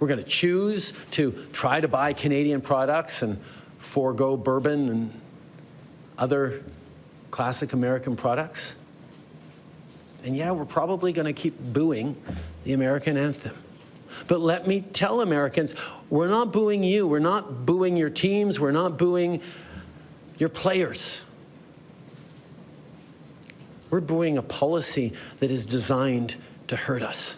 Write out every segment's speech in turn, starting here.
We're going to choose to try to buy Canadian products and forego bourbon and other classic American products. And yeah, we're probably going to keep booing the American anthem. But let me tell Americans, we're not booing you. We're not booing your teams. We're not booing your players. We're booing a policy that is designed to hurt us.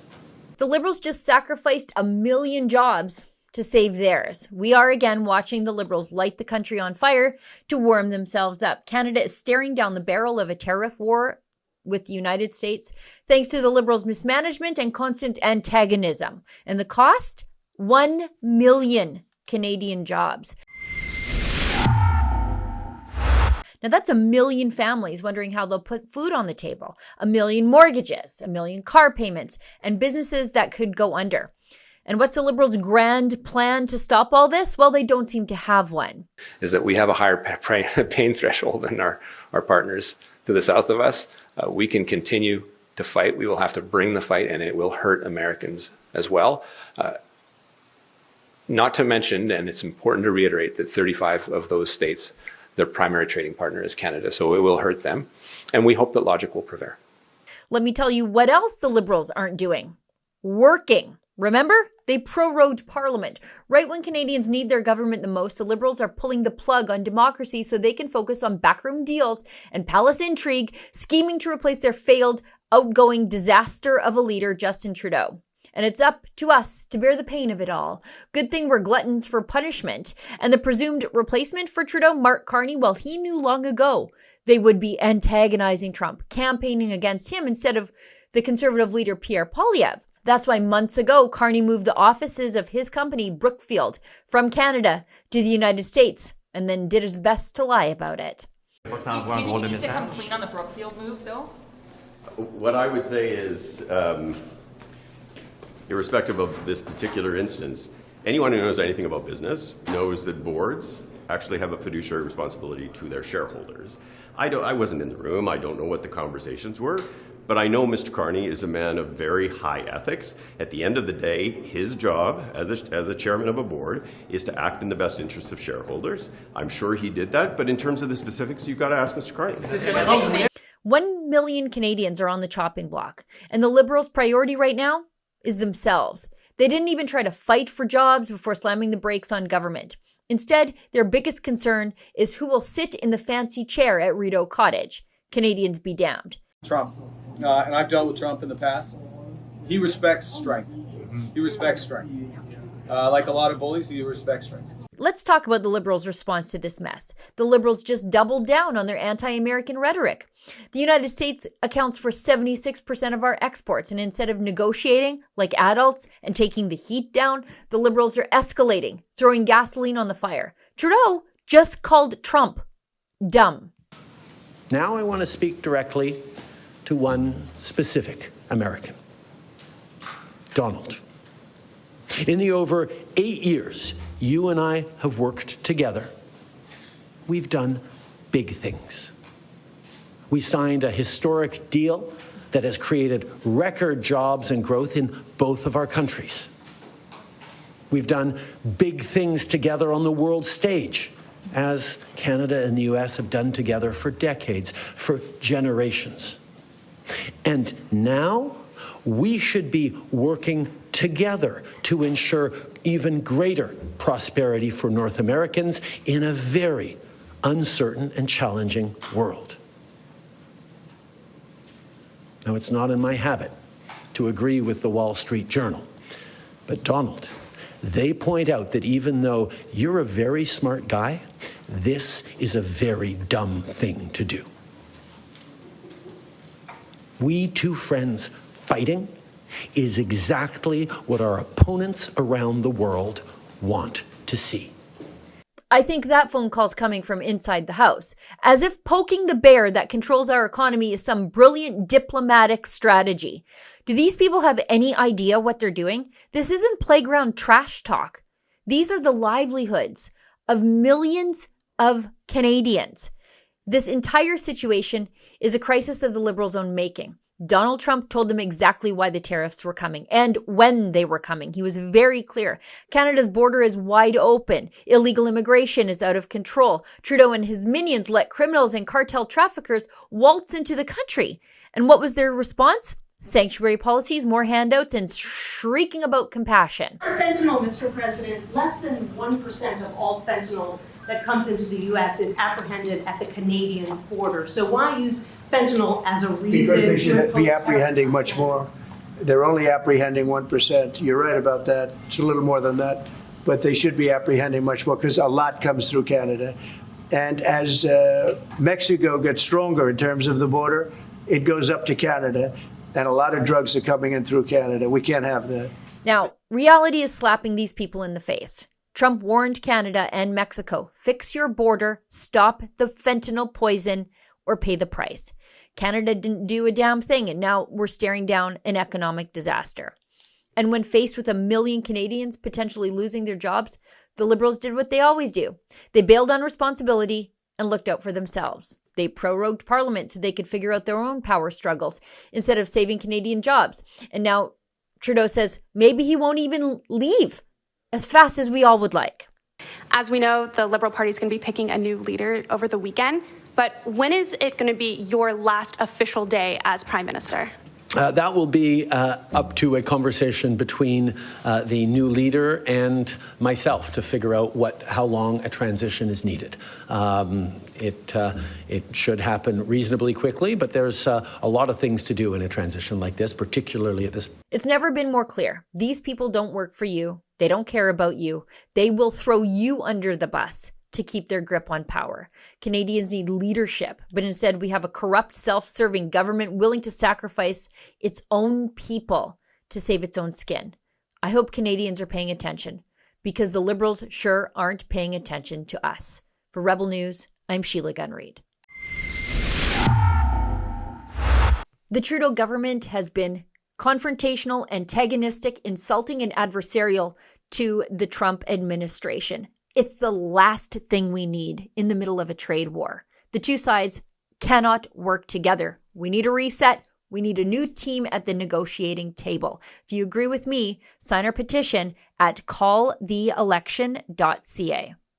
The Liberals just sacrificed 1 million jobs to save theirs. We are again watching the Liberals light the country on fire to warm themselves up. Canada is staring down the barrel of a tariff war with the United States, thanks to the Liberals' mismanagement and constant antagonism. And the cost? 1 million Canadian jobs. Now that's 1 million families wondering how they'll put food on the table, 1 million mortgages, 1 million car payments, and businesses that could go under. And what's the Liberals' grand plan to stop all this? Well, they don't seem to have one. Is that we have a higher pain threshold than our partners to the south of us. We can continue to fight. We will have to bring the fight, and it will hurt Americans as well. Not to mention, and it's important to reiterate, that 35 of those states, their primary trading partner is Canada, so it will hurt them. And we hope that logic will prevail. Let me tell you what else the Liberals aren't doing. Working. Remember? They prorogued Parliament. Right when Canadians need their government the most, the Liberals are pulling the plug on democracy so they can focus on backroom deals and palace intrigue, scheming to replace their failed, outgoing disaster of a leader, Justin Trudeau. And it's up to us to bear the pain of it all. Good thing we're gluttons for punishment. And the presumed replacement for Trudeau, Mark Carney, well, he knew long ago they would be antagonizing Trump, campaigning against him instead of the Conservative leader, Pierre Poilievre. That's why months ago, Carney moved the offices of his company, Brookfield, from Canada to the United States, and then did his best to lie about it. Do you think he needs to come clean on the Brookfield move, though? What I would say is, irrespective of this particular instance, anyone who knows anything about business knows that boards actually have a fiduciary responsibility to their shareholders. I wasn't in the room. I don't know what the conversations were. But I know Mr. Carney is a man of very high ethics. At the end of the day, his job as a chairman of a board is to act in the best interests of shareholders. I'm sure he did that. But in terms of the specifics, you've got to ask Mr. Carney. 1 million Canadians are on the chopping block. And the Liberals' priority right now is themselves. They didn't even try to fight for jobs before slamming the brakes on government. Instead, their biggest concern is who will sit in the fancy chair at Rideau Cottage. Canadians be damned. Trump. And I've dealt with Trump in the past. He respects strength. He respects strength. Like a lot of bullies, he respects strength. Let's talk about the Liberals' response to this mess. The Liberals just doubled down on their anti-American rhetoric. The United States accounts for 76% of our exports, and instead of negotiating like adults and taking the heat down, the Liberals are escalating, throwing gasoline on the fire. Trudeau just called Trump dumb. Now I want to speak directly to one specific American, Donald. In the over 8 years you and I have worked together, we've done big things. We signed a historic deal that has created record jobs and growth in both of our countries. We've done big things together on the world stage, as Canada and the US have done together for decades, for generations. And now we should be working together to ensure even greater prosperity for North Americans in a very uncertain and challenging world. Now, it's not in my habit to agree with the Wall Street Journal, but Donald, they point out that even though you're a very smart guy, this is a very dumb thing to do. We two friends fighting is exactly what our opponents around the world want to see. I think that phone call's coming from inside the house, as if poking the bear that controls our economy is some brilliant diplomatic strategy. Do these people have any idea what they're doing? This isn't playground trash talk. These are the livelihoods of millions of Canadians. This entire situation is a crisis of the Liberals' own making. Donald Trump told them exactly why the tariffs were coming and when they were coming. He was very clear. Canada's border is wide open. Illegal immigration is out of control. Trudeau and his minions let criminals and cartel traffickers waltz into the country. And what was their response? Sanctuary policies, more handouts, and shrieking about compassion. Fentanyl, Mr. President, less than 1% of all fentanyl that comes into the U.S. is apprehended at the Canadian border. So why use fentanyl as a reason? Because they to should impose be apprehending tariffs? much more. They're only apprehending 1%. You're right about that. It's a little more than that. But they should be apprehending much more because a lot comes through Canada. And as Mexico gets stronger in terms of the border, it goes up to Canada. And a lot of drugs are coming in through Canada. We can't have that. Now, reality is slapping these people in the face. Trump warned Canada and Mexico, fix your border, stop the fentanyl poison, or pay the price. Canada didn't do a damn thing, and now we're staring down an economic disaster. And when faced with 1 million Canadians potentially losing their jobs, the Liberals did what they always do. They bailed on responsibility and looked out for themselves. They prorogued Parliament so they could figure out their own power struggles instead of saving Canadian jobs. And now Trudeau says maybe he won't even leave as fast as we all would like. As we know, the Liberal Party is going to be picking a new leader over the weekend. But when is it going to be your last official day as Prime Minister? That will be up to a conversation between the new leader and myself to figure out how long a transition is needed. It should happen reasonably quickly, but there's a lot of things to do in a transition like this, particularly at this. It's never been more clear. These people don't work for you. They don't care about you. They will throw you under the bus to keep their grip on power. Canadians need leadership, but instead we have a corrupt, self-serving government willing to sacrifice its own people to save its own skin. I hope Canadians are paying attention because the Liberals sure aren't paying attention to us. For Rebel News, I'm Sheila Gunn-Reid. The Trudeau government has been confrontational, antagonistic, insulting, and adversarial to the Trump administration. It's the last thing we need in the middle of a trade war. The two sides cannot work together. We need a reset. We need a new team at the negotiating table. If you agree with me, sign our petition at calltheelection.ca.